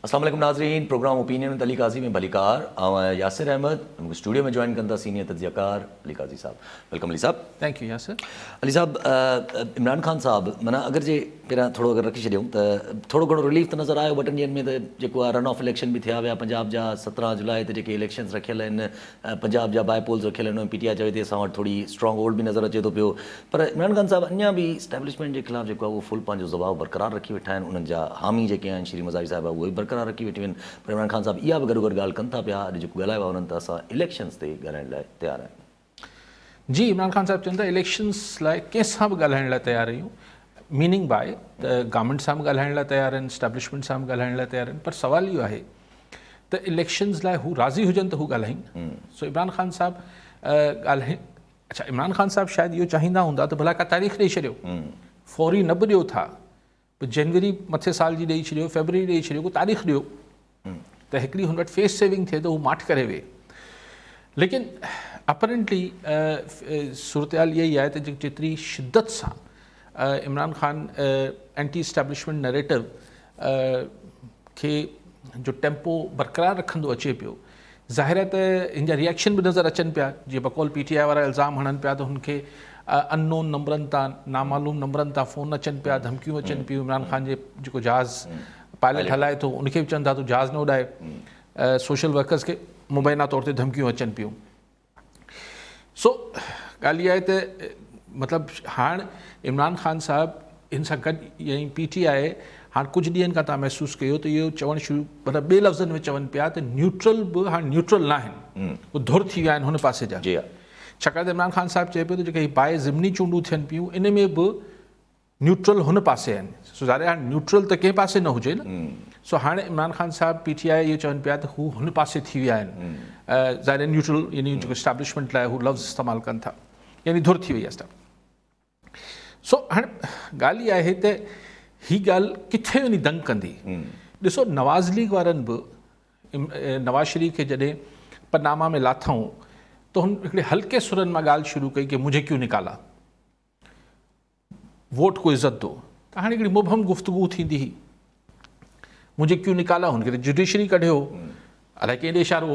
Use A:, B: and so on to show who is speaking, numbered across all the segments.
A: अस्सलाम वालेकुम नाज़रीन, program opinion with Ali Qazi में भलीकार यासिर अहमद स्टूडियो में ज्वाइन कंदा सीनियर तज्जियाकार अली काजी साहब। वेलकम अली साहब।
B: Thank you Yasir.
A: अली साहब, इमरान खान साहब माना अगर जे पहिरां थोरो अगर रखी छॾियूं त थोरो घणो रिलीफ त नज़र आयो बटन ॾींहंनि में त जेको आहे रन ऑफ इलेक्शन बि थिया विया पंजाब जा 17 जुलाई ते जेके इलेक्शन्स रखियल आहिनि, पंजाब जा बाय पोल्स रखियल आहिनि, PTI चवे थी असां वटि थोरी स्ट्रॉन्ग होल्ड बि नज़र अचे थो पियो। पर इमरान खान साहब अञा बि इस्टेब्लिशमेंट जे ख़िलाफ़ु जेको आहे उहो फुल पंहिंजो ज़वाब बरक़रार रखी वेठा आहिनि। उन्हनि जा हामी जेके आहिनि श्री मज़ारी साहिबा उहे बि बरक़रार रखी वेठियूं आहिनि। पर इमरान खान साहब इहा बि गॾो गॾु ॻाल्हि कनि था पिया, अॼु जेको ॻाल्हायो आहे उन्हनि त असां इलेक्शन्स ते ॻाल्हाइण लाइ तयारु आहियूं।
B: जी, इमरान खान साहब चवनि था इलेक्शन्स लाइ कंहिंसां बि ॻाल्हाइण लाइ तयारु आहियूं। मीनिंग बाय त गवर्नमेंट सां बि ॻाल्हाइण लाइ तयारु आहिनि, इस्टेब्लिशमेंट सां बि ॻाल्हाइण लाइ तयारु आहिनि। पर सुवाल इहो आहे त इलेक्शन्स लाइ हू राज़ी हुजनि त हू ॻाल्हाइनि। सो इमरान खान साहब ॻाल्हाइनि। अच्छा, इमरान खान साहब शायदि इहो चाहींदा हूंदा त भला का तारीख़ ॾेई छॾियो, फौरी न बि ॾियो था, जनवरी मथे साल जी ॾेई छॾियो, फेबररी ॾेई छॾियो, को तारीख़ ॾियो त हिकिड़ी हुन वटि फेस सेविंग थिए त हू माठ करे विहे। लेकिन अपरेंटली सूरत हाल इहा ई आहे त जेतिरी शिद्दत सां Imran Khan anti establishment narrative खे जो टेम्पो बरक़रार रखंदो अचे पियो, ज़ाहिर आहे त इन जा रिएक्शन बि नज़र अचनि पिया। जीअं बकौल PTI वारा इल्ज़ाम हणनि पिया त हुनखे अननोन नंबरनि तां, नामालूम नंबरनि तां फ़ोन अचनि पिया, धमकियूं अचनि पियूं। इमरान खान जे जेको जहाज़ पायलट हलाए थो उनखे बि चवनि था तूं जहाज़ न उॾाए। सोशल वर्कर्स खे मुबैना तौर ते धमकियूं अचनि पियूं। सो ॻाल्हि इहा आहे त मतिलबु हाणे इमरान खान साहब इन सां गॾु यही PTI हाणे कुझु ॾींहंनि खां तव्हां महसूसु कयो त इहो चवणु शुरू, मतिलबु ॿिए लफ़्ज़नि में चवनि पिया त न्यूट्रल बि हाणे न्यूट्रल न आहिनि, उहे धुर थी विया आहिनि हुन पासे जा। छाकाणि त इमरान खान साहब चए पियो त जेके बाए ज़िमनी चूंडूं थियनि पियूं इन में बि न्यूट्रल हुन पासे आहिनि। सो ज़ाहिर हाणे न्यूट्रल त कंहिं पासे न हुजे न। सो हाणे इमरान खान साहब PTI इहो चवनि पिया त हू हुन पासे थी विया आहिनि। ज़ाहिर न्यूट्रल यानी जेको इस्टेब्लिशमेंट लाइ हू लफ़्ज़ इस्तेमालु कनि था, यानी धुर थी वई आहे। सो हाणे ॻाल्हि इहा आहे त हीअ ॻाल्हि किथे वञी दंग कंदी। ॾिसो, नवाज़ लीग वारनि बि नवाज़ शरीफ़ खे जॾहिं पनामा में लाथऊं त हुन हिकिड़े हल्के सुरनि मां ॻाल्हि शुरू कई कि मुझे क्यों निकाला, वोट को इज़त दो। त हाणे हिकिड़ी मुबहम गुफ़्तगू थींदी हुई, मुझे क्यों निकाला, हुनखे त जुडिशरी कढियो, अलाए कंहिं इशारो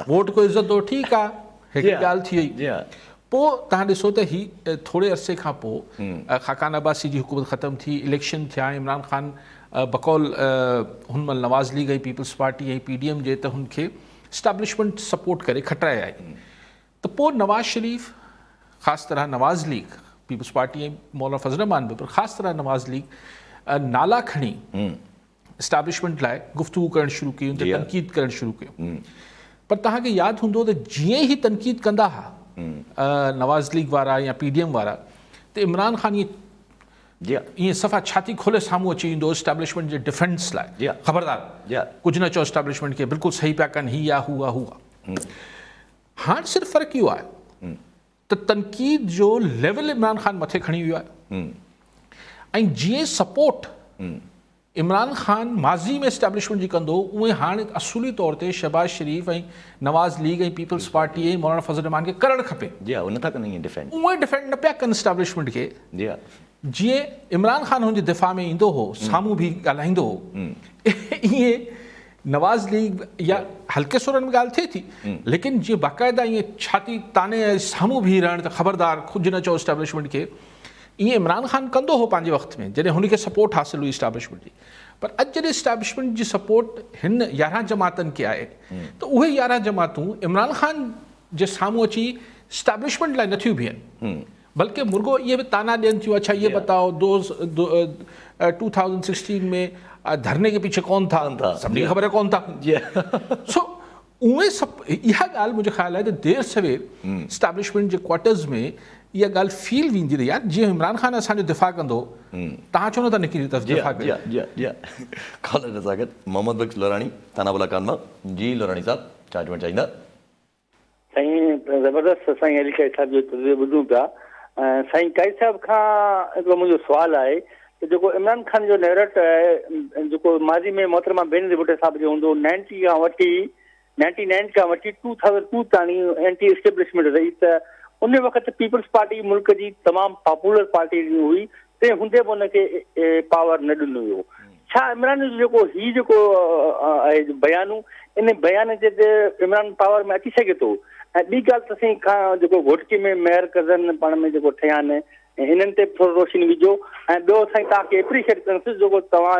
B: वोट को इज़त दो, ठीकु आहे, हिकिड़ी ॻाल्हि थी वई। पोइ तव्हां ॾिसो त हीअ थोरे अरसे खां पोइ ख़ाकान अब्बासी जी हुकूमत ख़तमु थी, इलेक्शन थिया, इमरान खान बकौल हुन महिल नवाज़ लीग ऐं पीपल्स पार्टी ऐं PDM जे त हुनखे इस्टेब्लिशमेंट सपोर्ट करे खटाए आई। त पोइ नवाज़ शरीफ़, ख़ासि तरह नवाज़ लीग, पीपल्स पार्टी ऐं मौलाना फज़ल रहमान बि, पर ख़ासि तरह नवाज़ लीग नाला खणी इस्टेब्लिशमेंट लाइ गुफ़्तगू करणु शुरू कयूं, तनक़ीद करणु शुरू कयूं। पर तव्हांखे यादि हूंदो त जीअं ई तनक़ीद कंदा हुआ नवाज़ लीग वारा या PDM वारा, त इमरान खान ईअं सफ़ा छाती खोले साम्हूं अची ईंदो इस्टेब्लिशमेंट जे डिफेंस लाइ, ख़बरदार कुझु न चओ इस्टेब्लिशमेंट खे, बिल्कुलु सही पिया कनि, ही आहे हू आहे हू आहे। हाणे सिर्फ़ु फ़र्क़ु इहो आहे त तनक़ीद जो लेवल इमरान खान मथे खणी वियो आहे ऐं जीअं सपोर्ट इमरान खान माज़ी में इस्टेब्लिशमेंट जी कंदो, उहे हाणे असूली तौर ते शहबाज शरीफ़ ऐं नवाज़ लीग ऐं पीपल्स पार्टी ऐं मौलाना फज़ल रहमान खे करणु खपे। उहे डिफेंड न पिया कनि इस्टेब्लिशमेंट खे। जीअं इमरान खान हुनजे दिफ़ा में ईंदो हो, साम्हूं बि ॻाल्हाईंदो हो, ईअं नवाज़ लीग या हल्के सुरनि में ॻाल्हि थिए थी, लेकिन जीअं बाक़ाइदा ईअं छाती ताने साम्हूं बीह रहण त ख़बरदार कुझु न चओ इस्टेब्लिशमेंट खे, ईअं इमरान खान कंदो हो पंहिंजे वक़्त में जॾहिं हुनखे सपोर्ट हासिलु हुई इस्टेब्लिशमेंट जी। पर अॼु जॾहिं इस्टेब्लिशमेंट जी सपोर्ट हिन 11 जमातनि खे आहे त उहे 11 जमातूं इमरान खान जे साम्हूं अची इस्टेब्लिशमेंट लाइ नथियूं बीहनि, बल्कि मुर्गो इहे बि ताना ॾियनि थियूं, अच्छा ये बताओ 2016 में धरने के पीछे कौन था, सभिनी खे ख़बर है कौन था। सो उहे सभु इहा ॻाल्हि मुंहिंजो ख़्यालु आहे त देरि सवेर इस्टेब्लिशमेंट जे क्वार्टर्स में इहा ॻाल्हि फील वेंदी रही आहे। जीअं इमरान खान असांजो दिफ़ा कंदो, तव्हां छो नथा निकिरी दिफ़ा
A: कयो। मोहम्मद बख्श लोराणी थाना बुलाकान मां। जी लोराणी साहब, छा चवणु चाहींदा?
C: साईं ज़बरदस्त साईं अली काई साहब जो ॿुधूं पिया। साईं काई साहब खां हिकिड़ो मुंहिंजो सुवालु आहे त जेको इमरान खान जो नैरेटिव आहे, जेको माज़ी में मोहतरमा बेनज़ीर भुट्टो साहब जो हूंदो, 99 खां वठी 2002 ताणी एंटी एस्टेब्लिशमेंट रही, त उन वक़्तु पीपल्स पार्टी मुल्क जी तमामु पॉपुलर पार्टी हुई, तंहिं हूंदे बि हुनखे पावर न ॾिनो वियो। छा इमरान जो जेको हीउ जेको आहे बयानु इन बयान जे ते इमरान पावर में अची सघे थो। ऐं ॿी ॻाल्हि त साईं खां जेको घोटकी में मेयर कज़न पाण में जेको ठहिया आहिनि हिननि ते बि थोरो रोशनी विझो। ऐं ॿियो साईं तव्हांखे एप्रिशिएट कंदुसि जेको तव्हां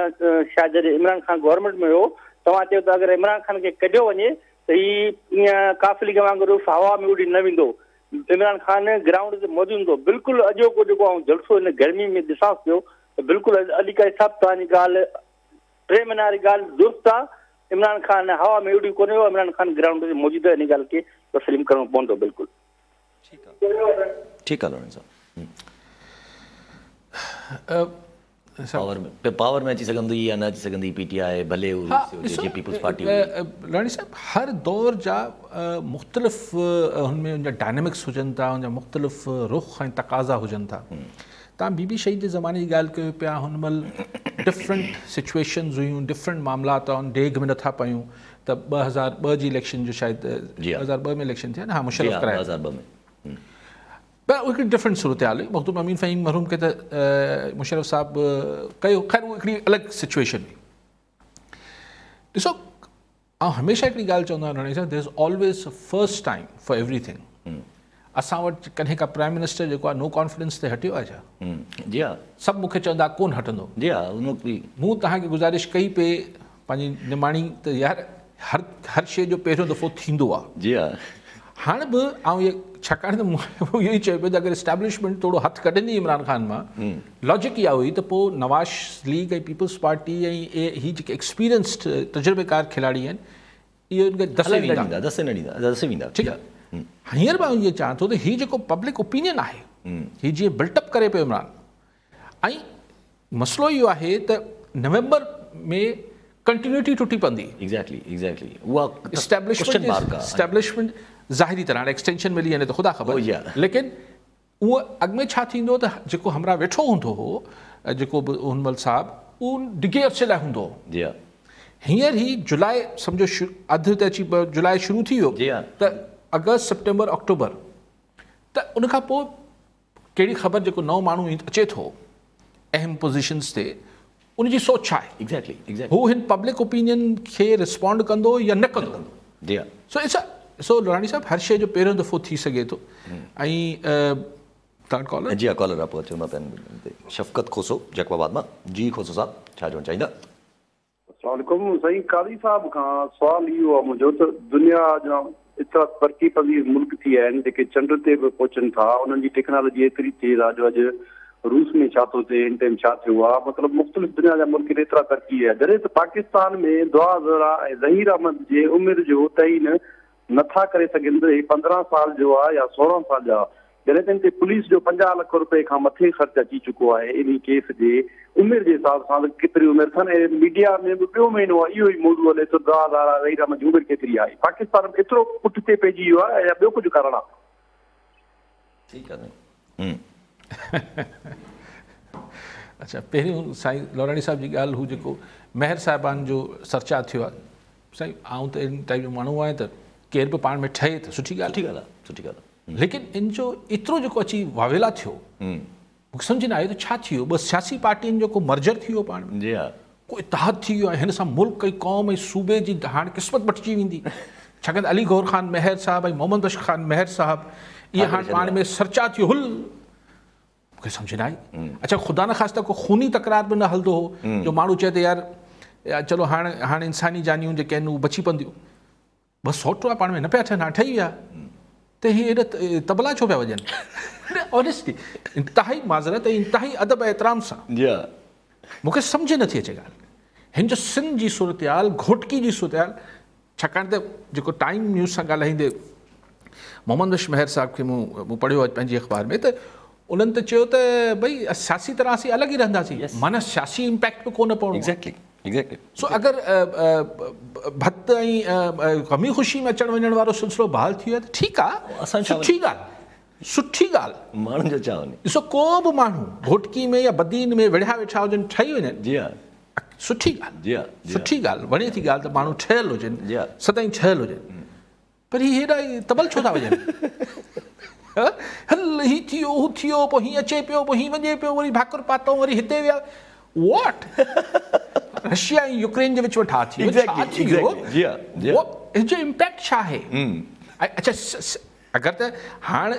C: शायदि जॾहिं इमरान ख़ान गवर्नमेंट में हो तव्हां चयो त अगरि इमरान ख़ान खे कढियो वञे त हीउ ईअं काफ़िली वांगुरु हवा में उड़ी न वेंदो, इमरान ख़ान ग्राउंड ते मौजूदु हूंदो। बिल्कुलु अॼोको जेको आउं जलसो हिन गर्मी में ॾिसां पियो त बिल्कुलु अॼु का हिसाब तव्हांजी ॻाल्हि 3 महीना वारी ॻाल्हि दुरुस्त आहे। इमरान ख़ान हवा में उड़ी कोन्हे हो, इमरान ख़ान ग्राउंड ते मौजूदु आहे। इन ॻाल्हि खे तस्लीम करणो पवंदो। बिल्कुलु
A: ठीकु आहे लोनानी साहब, पावर में अची सघंदी या न अची सघंदी पीटीआई भले हुजे पीपल्स पार्टी
B: लोनानी साहब, हर दौर जा मुख़्तलिफ़ हुनमें उनजा डायनेमिक्स हुजनि था, उनजा मुख़्तलिफ़ रुख ऐं तक़ाज़ा हुजनि था। तव्हां बीबी शहीद जे ज़माने जी ॻाल्हि कयो पिया, हुन महिल डिफरेंट सिचुएशन्स हुयूं, डिफरेंट मामलात हुआ, डेघ में नथा पयूं। त 2002 जी इलेक्शन जो शायदि 2002 में इलेक्शन थिया न, हा मुशर्रफ कराया
A: 2002 में
B: पर हिकिड़ी डिफरेंट सूरत हाल हुई। मखदूम अमीन फ़हीम मरहूम खे त मुशर्रफ साहिबु कयो, ख़ैर उहा हिकिड़ी अलॻि सिचुएशन हुई। ॾिसो, ऐं हमेशह हिकिड़ी ॻाल्हि चवंदो आहियां साहब, there is always a first time for everything. असां वटि कॾहिं का प्राइम मिनिस्टर जेको आहे नो कॉन्फिडेंस ते हटियो आहे छा?
A: जी हा,
B: सभु मूंखे चवंदा कोन हटंदो।
A: जी हा,
B: मूं तव्हांखे गुज़ारिश कई पे पंहिंजी निमाणी त यार हर शइ जो पहिरियों दफ़ो थींदो आहे।
A: जी हा,
B: हाणे बि ऐं इहे छाकाणि त मूंखे इहो ई चयो पियो त अगरि एस्टेब्लिशमेंट थोरो हथु कढंदी इमरान ख़ान मां, लॉजिक इहा हुई त पोइ नवाज़ लीग ऐं पीपल्स पार्टी ऐं हीअ जेके एक्सपीरियंस्ड तजुर्बेकार खिलाड़ी आहिनि इहे उनखे दसे
A: वेंदा।
B: ठीकु आहे। हींअर मां इहो चाहियां थो त हीउ जेको पब्लिक ओपिनियन आहे हीउ जीअं बिल्टअप करे पियो इमरान, ऐं मसइलो इहो आहे त नवंबर में कंटिन्यूटी टुटी पवंदी।
A: एग्जैक्टली उहा
B: एस्टेब्लिशमेंट ज़ाहिरी तरह हाणे एक्सटेंशन मिली वञे त ख़ुदा ख़बर, लेकिन उहो अॻु में छा थींदो त जेको हमरा वेठो हूंदो हो, जेको बि हुन महिल साहब उहो डिघे अरसे लाइ हूंदो हो।
A: जी हा,
B: हींअर ई जुलाई सम्झो अधु ते अची जुलाई शुरू थी वियो त अगस्त सितंबर अक्टूबर त उनखां पोइ कहिड़ी ख़बर जेको नओं माण्हू अचे थो अहम पोज़ीशन्स ते उनजी सोच छा आहे,
A: एग्जैक्टली
B: हू हिन पब्लिक ओपिनियन खे रिस्पॉन्ड कंदो या न कंदो।
A: जी हा,
B: सो लोनानी साहब, हर शइ जो पहिरियों दफ़ो थी सघे थो। ऐं तव्हां कॉलर?
A: जी हा, कॉलर आहे, पोइ मां पंहिंजो शफ़क़त खोसो जैकबाबाद मां। जी खोसो साहब, छा चवणु चाहींदा?
D: अस्सलामुअलैकुम साईं, कारी साहब खां सुवाल इहो आहे मुंहिंजो त दुनिया जा एतिरा तरक़ी पज़ीर मुल्क थी विया आहिनि जेके चंड ते बि पहुचनि था, उन्हनि जी टेक्नोलॉजी एतिरी तेज़ आहे जो अॼु रूस में छा थो थिए, हिन टाइम छा थियो आहे, मतिलबु मुख़्तलिफ़ दुनिया जा मुल्क एतिरा तरक़ी आहे। जॾहिं त पाकिस्तान में दुआ ज़रा ऐं ज़हीर अहमद जे उमिरि जो तइन नथा करे सघनि, 15 साल जो आहे या 16 साल जा, जॾहिं ताईं ते पुलिस जो 50 लख रुपए खां मथे ख़र्च अची चुको आहे इन केस जे उमिरि जे हिसाब सां केतिरी उमिरि अथनि। ऐं मीडिया में बि ॿियो महीनो आहे इहो ई मौज़ू हले थो, दुआ ज़रा ज़हीर अहमद जी उमिरि केतिरी आहे। पाकिस्तान में एतिरो पुठिते पइजी वियो आहे या ॿियो कुझु कारण आहे?
A: ठीकु आहे।
B: अच्छा, पहिरियों साईं लोनानी साहब जी ॻाल्हि हू जेको मेहर साहिबान जो सर्चा थियो आहे, साईं आउं त इन टाइप जो माण्हू आहियां त केर बि पाण में ठहे त सुठी ॻाल्हि आहे। लेकिन इन जो एतिरो जेको अची वावेला थियो, मूंखे सम्झ न आयो त छा थी वियो। ॿ सियासी पार्टियुनि जो को मर्जर थी वियो पाण में,
A: जी हा,
B: को इतिहाद थी वियो आहे, हिन सां मुल्क ऐं क़ौम ऐं सूबे जी हाणे क़िस्मत बटिजी वेंदी। छाकाणि त अली गौर ख़ान मेहर साहब ऐं मोहम्मद बशीर ख़ान मेहर साहब इहे हाणे पाण में सर्चा थियो हुल, मूंखे सम्झ न आई। अच्छा, ख़ुदा न ख़ासिता को खूनी तकरार बि न हलंदो हो जो माण्हू चए त यार चलो हाणे इंसानी जानियूं जेके आहिनि उहे बची पवंदियूं। बसि सौट पाण में न पिया थियनि, हाणे ठही विया त हीअ एॾा तबला छो पिया वॼनि? ऑनेस्टली इंतिहाई माज़रत ऐं इंतिहाई अदब एतिराम सां मूंखे सम्झ नथी अचे ॻाल्हि। हिन जो सिंध जी सूरत हाल, घोटकी जी सूरत हाल, छाकाणि त जेको टाइम न्यूज़ सां ॻाल्हाईंदे मोहम्मद बशीर मेहर साहब खे मूं पढ़ियो आहे पंहिंजी अख़बार में, त उन्हनि त चयो त भई सियासी तरह असीं अलॻि ई रहंदासीं, माना सियासी इम्पैक्ट बि कोन पवणो।
A: एग्जैक्टली
B: सो अगरि भत ऐं ग़मी ख़ुशी में अचण वञण वारो सिलसिलो बहाल थी वियो आहे त ठीकु आहे, सुठी ॻाल्हि
A: माण्हुनि जो छा वञे।
B: ॾिसो, को बि माण्हू घोटकी में या बदीन में विढ़िया वेठा हुजनि, ठही वञनि,
A: जी हा,
B: सुठी ॻाल्हि, सुठी ॻाल्हि, वणे थी ॻाल्हि त माण्हू ठहियलु हुजनि, सदाईं ठहियलु हुजनि। पर हीअ हेॾा तबल छो था वञनि? हल ही थियो, हू थियो, पोइ हीअं अचे पियो, पोइ हीअं वञे पियो, वरी भाकुर पातो, वरी हिते विया, वॉट? रशिया ऐं यूक्रेन जे विच में ठा थी
A: Exactly,
B: छा थी वियो?
A: exactly. जी हाँ, जी हाँ।
B: वो हिनजो इम्पैक्ट छा आहे ऐं अच्छा अगरि त हाणे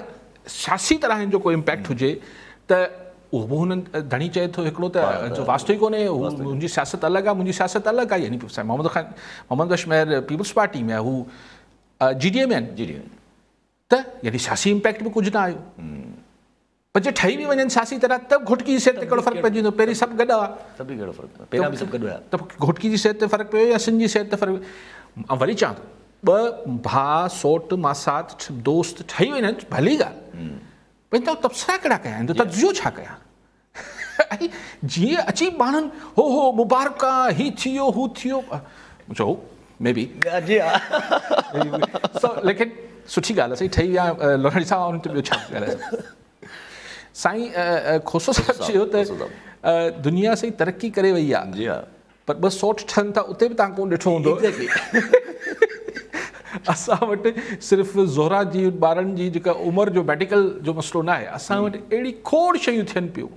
B: सियासी तरह हिनजो कोई इम्पैक्ट हुजे त उहो बि हुननि धणी चए थो हिकिड़ो त जो वास्तविक कोन्हे, मुंहिंजी सियासत अलॻि आहे, मुंहिंजी सियासत अलॻि आहे, यानी मोहम्मद अशमेर पीपल्स पार्टी में आहे, हू GDA में आहिनि,
A: जी
B: त यानी सियासी इम्पैक्ट बि कुझु न आयो। पर जे ठही बि वञनि सियासी तरह त घुटकी जी सिहत ते कहिड़ो फ़र्क़ु पइजी वेंदो, पहिरीं सभु गॾु आहे
A: सभी कहिड़ो फ़र्क़ु पहिरियां बि सभु गॾु हुया।
B: त घुटकी जी सिहत ते फ़र्क़ु पियो या सिंध जी सिहत ते फ़र्क़ु पियो। ऐं वरी चवां थो ॿ भाउ सोट मासात दोस्त ठही वञनि भली ॻाल्हि, भई त तबसरा कहिड़ा कया आहिनि, तजियो छा कया ऐं जीअं अची माण्हुनि हो मुबारक आहे, ही थियो हू थियो, चओ मे बी
A: जी हाँ
B: लेकिन सुठी ॻाल्हि आहे, सही ठही विया लोहड़ी सां उन्हनि ते ॿियो छा ॻाल्हाए। साईं खोसो साहिबु चयो त दुनिया सही तरक़ी करे वई आहे,
A: जी हाँ
B: पर ॿ सोठ ठहनि था उते बि तव्हां कोन ॾिठो हूंदो। असां वटि सिर्फ़ु ज़ोहरा जी ॿारनि जी जेका उमिरि जो मेडिकल जो मसइलो न आहे, असां वटि अहिड़ी खोड़ शयूं थियनि पियूं,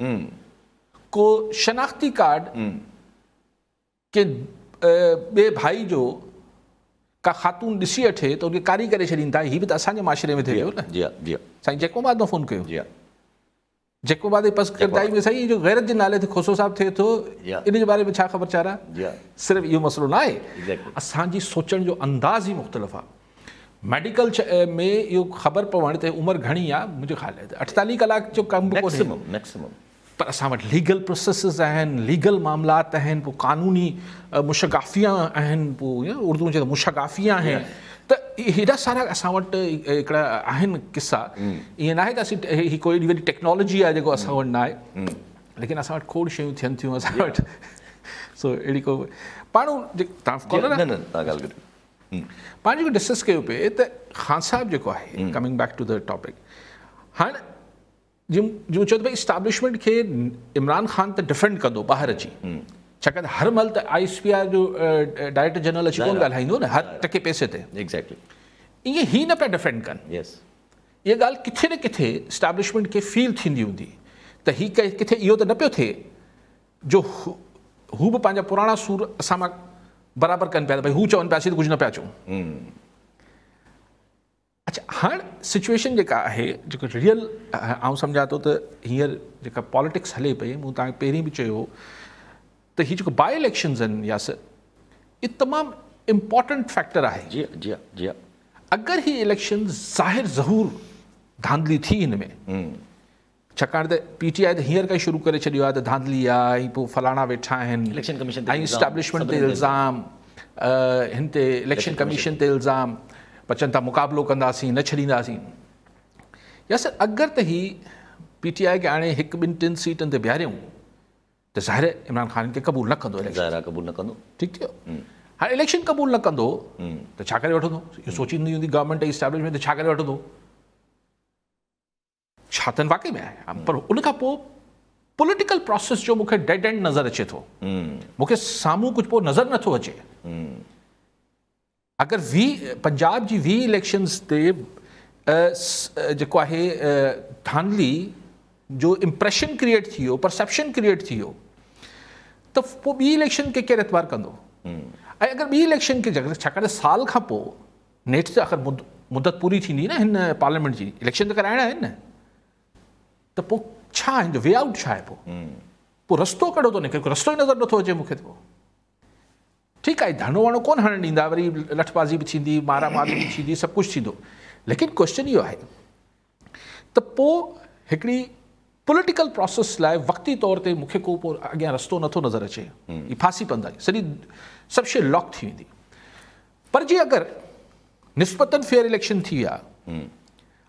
B: को शनाख़्ती कार्ड के ॿिए भाई जो का ख़ातून ॾिसी वठे त उनखे कारी करे छॾीनि था, हीअ बि त असांजे माशरे में थिए पियो न।
A: जी हाँ जी हाँ
B: साईं जेकोबाद मां फ़ोन कयो,
A: जी हाँ
B: जेकोबाद जी पस किरदाई में साईं जो गैरत जे नाले ते खोसो साहिबु थिए थो,
A: Yeah.
B: इन जे बारे में छा ख़बर चारा?
A: जी हाँ
B: सिर्फ़ु इहो मसइलो न आहे,
A: Exactly.
B: असांजी सोचण जो अंदाज़ ई मुख़्तलिफ़ आहे। मेडिकल में इहो ख़बर पवण ते उमिरि घणी आहे, मुंहिंजे ख़्याल आहे 48 कलाक जो कमु बि कोन्हे,
A: मैक्सिमम
B: पर असां वटि लीगल प्रोसेसिस आहिनि, लीगल मामलात आहिनि, पोइ क़ानूनी मुशगाफ़िया आहिनि, पोइ उर्दू में चए मुशगाफ़िया आहिनि, त हेॾा सारा असां वटि हिकिड़ा आहिनि किसा। ईअं न आहे त असीं ही कोई एॾी वॾी टेक्नोलॉजी आहे जेको असां वटि न आहे, लेकिन असां वटि खोड़ शयूं थियनि थियूं असां वटि। सो अहिड़ी को पाणू तव्हां कोन
A: न न तव्हां ॻाल्हि करियो।
B: पाण जेको डिस्कस कयो पिए त ख़ान साहिबु जेको आहे, coming back to the topic, हाणे जो चओ त भई इस्टेब्लिशमेंट खे इमरान ख़ान त डिफेंड कंदो ॿाहिरि अची, छाकाणि हर महिल त ISPR जो डायरेक्टर जनरल अची कोन ॻाल्हाईंदो न हर टके पैसे ते,
A: एग्जैक्टली
B: ईअं ही न पिया डिफेंड कनि।
A: यस
B: इहा ॻाल्हि किथे न किथे इस्टेब्लिशमेंट खे फील थींदी हूंदी त ही किथे इहो त न पियो थिए जो हू बि पंहिंजा पुराणा सूर असां मां बराबरि कनि पिया, भई हू चवनि पियासीं त कुझु न पिया चऊं। अच्छा, हाणे सिचुएशन जेका आहे, जेको रियल आउं सम्झां थो त हींअर जेका पॉलिटिक्स हले पई, मूं तव्हांखे पहिरीं बि चयो त हीअ जेको बाई इलेक्शन्स आहिनि यासि, इहे तमामु इम्पॉर्टेंट फैक्टर आहे।
A: जी जी जी
B: अगरि ही इलेक्शन ज़ाहिर ज़हूर धांधली थी हिन में, छाकाणि त PTI त हींअर खां शुरू करे छॾियो आहे त धांधली आहे, ऐं पोइ फलाणा वेठा आहिनि,
A: इलेक्शन कमीशन ते
B: ऐं इस्टेब्लिशमेंट ते इल्ज़ाम, हिन ते इलेक्शन कमीशन ते इल्ज़ाम, बचनि था मुक़ाबिलो कंदासीं, न छॾींदासीं। यासि अगरि त ही PTI खे हाणे 1-2-3 सीटनि ते बीहारियूं त ज़ाहिर इमरान ख़ान खे क़बूल न कंदो इलेक्शन,
A: ज़ाहिर क़बूल न कंदो।
B: ठीकु थियो। हाणे इलेक्शन क़बूल न कंदो त छा करे वठंदो, इहो सोचींदी हूंदी गवर्नमेंट इस्टेब्लिशमेंट त छा करे वठंदो, छा त वाक़ई में आहे। पर उनखां पोइ पॉलिटिकल प्रोसेस जो मूंखे डेड एंड नज़र अचे थो, मूंखे साम्हूं कुझु पोइ नज़र नथो अचे। अगरि पंजाब जी 20 इलेक्शन्स ते जेको आहे धांधली जो इम्प्रेशन क्रिएट थी वियो, परसेप्शन क्रिएट थी वियो, त पोइ ॿी इलेक्शन खे केरु एतबार कंदो। ऐं अगरि ॿी इलेक्शन खे छाकाणि साल खां पोइ नेठ ते आख़िर मुदत पूरी थींदी न हिन पार्लियामेंट जी, इलेक्शन त कराइणा आहिनि न, त पोइ छा हिन जो वे आउट छा आहे, पोइ रस्तो कहिड़ो थो निकिरे, रस्तो ई नज़र नथो अचे मूंखे। त पोइ ठीकु आहे, धणो वणो कोन हणणु ॾींदा, वरी लठबाज़ी बि थींदी, मारामारी बि थींदी, सभु कुझु थींदो, लेकिन क्वेश्चन इहो आहे त पोइ हिकिड़ी पॉलिटिकल प्रोसेस लाइ वक़्ती तौर ते मूंखे को पोइ अॻियां रस्तो नथो नज़र अचे, ही फासी पंदा, सॼी सभु शइ लॉक थी वेंदी। पर जी अगरि निस्बतन फेयर इलेक्शन थी विया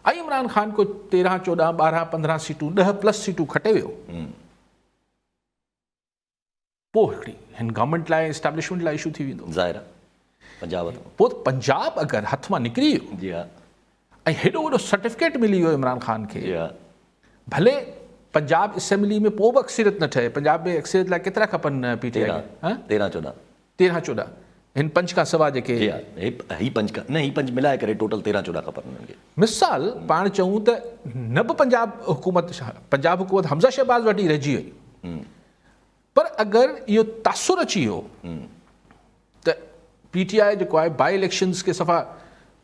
B: ऐं इमरान ख़ान को 13, 14, 12, 15 सीटूं 10+ सीटूं खटे वियो, पोइ हिकिड़ी हिन गवर्नमेंट लाइ इस्टेब्लिशमेंट लाइ इशू थी वेंदो।
A: ज़ाहिर पंजाब
B: पोइ पंजाब अगरि हथ मां निकिरी वियो
A: जी हा
B: ऐं हेॾो वॾो सर्टिफिकेट मिली वियो इमरान ख़ान खे,
A: जी हा
B: भले पंजाब असेंबली में पोइ बि अक्सरियत न ठहे, पंजाब में अक्सरियत लाइ केतिरा खपनि PTI खे? 13-14 हिन 5 खां सवाइ जेके
A: जी हा, ही 5 का न, ही 5 मिलाए करे टोटल 13-14 खपनि हुननि खे।
B: मिसाल पाण चऊं त न बि पंजाब हुकूमत हमज़ा शहबाज़ वटि ई रहिजी वई, पर अगरि इहो तासुर अची वियो त PTI जेको आहे बाई इलेक्शन्स खे सफ़ा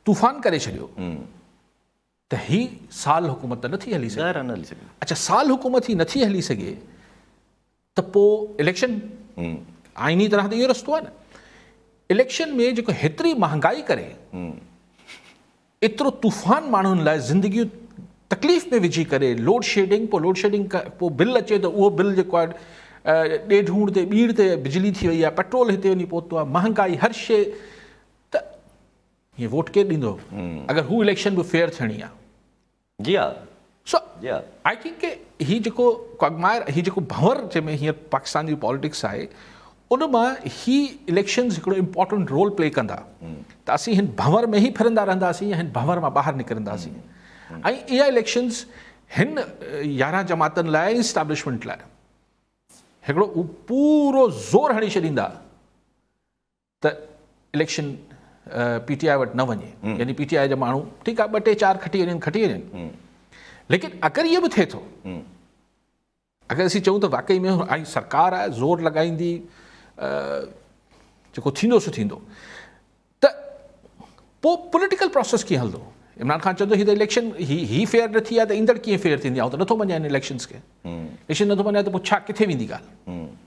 B: तूफ़ान करे छॾियो त ही साल हुकूमत त नथी हली सघे।
A: ज़ाहिर आहे न हली सघे।
B: अच्छा, साल हुकूमत ही नथी हली सघे त पोइ इलेक्शन आइनी तरह त इहो रस्तो आहे न। इलेक्शन में जेको हेतिरी महांगाई करे एतिरो तूफ़ान माण्हुनि लाइ ज़िंदगियूं तकलीफ़ में विझी करे, लोड शेडिंग पोइ बिल अचे त उहो बिल जेको आहे ॾेढूण ते ॿीड़ ते बिजली थी वई आहे, पेट्रोल हिते वञी पहुतो आहे, महांगाई हर शइ। त हीअं वोट केरु ॾींदो अगरि हू इलेक्शन बि फेयर थियणी आहे?
A: जी हा,
B: सो
A: जी हा।
B: आई थिंक के हीउ जेको क्वागमायर, हीउ जेको भंवर जंहिंमें हींअर पाकिस्तान जी पॉलिटिक्स आहे, उन मां ही इलेक्शन्स हिकिड़ो इम्पोर्टेंट रोल प्ले कंदा त असीं हिन भंवर में ई फिरंदा रहंदासीं या हिन भंवर मां ॿाहिरि निकिरंदासीं। ऐं इहा इलेक्शन्स हिन 11 जमातनि लाइ, इस्टेब्लिशमेंट लाइ हिकिड़ो पूरो ज़ोर हणी छॾींदा त इलेक्शन PTI वटि न वञे, यानी PTI जा माण्हू ठीकु आहे 2 टे 4 खटी वञनि। लेकिन अगरि इहो बि थिए थो, अगरि असीं चऊं त वाकई में आई सरकार आहे ज़ोर लॻाईंदी, जेको थींदो सो थींदो, त पोइ पॉलिटिकल प्रोसेस कीअं हलंदो? इमरान ख़ान चवंदो हीअ त इलेक्शन ही फेयर न थी आहे त ईंदड़ कीअं फेयर थींदी? आउं त नथो मञा हिन इलेक्शन्स खे। इलेक्शन नथो मञा त पोइ छा, किथे वेंदी ॻाल्हि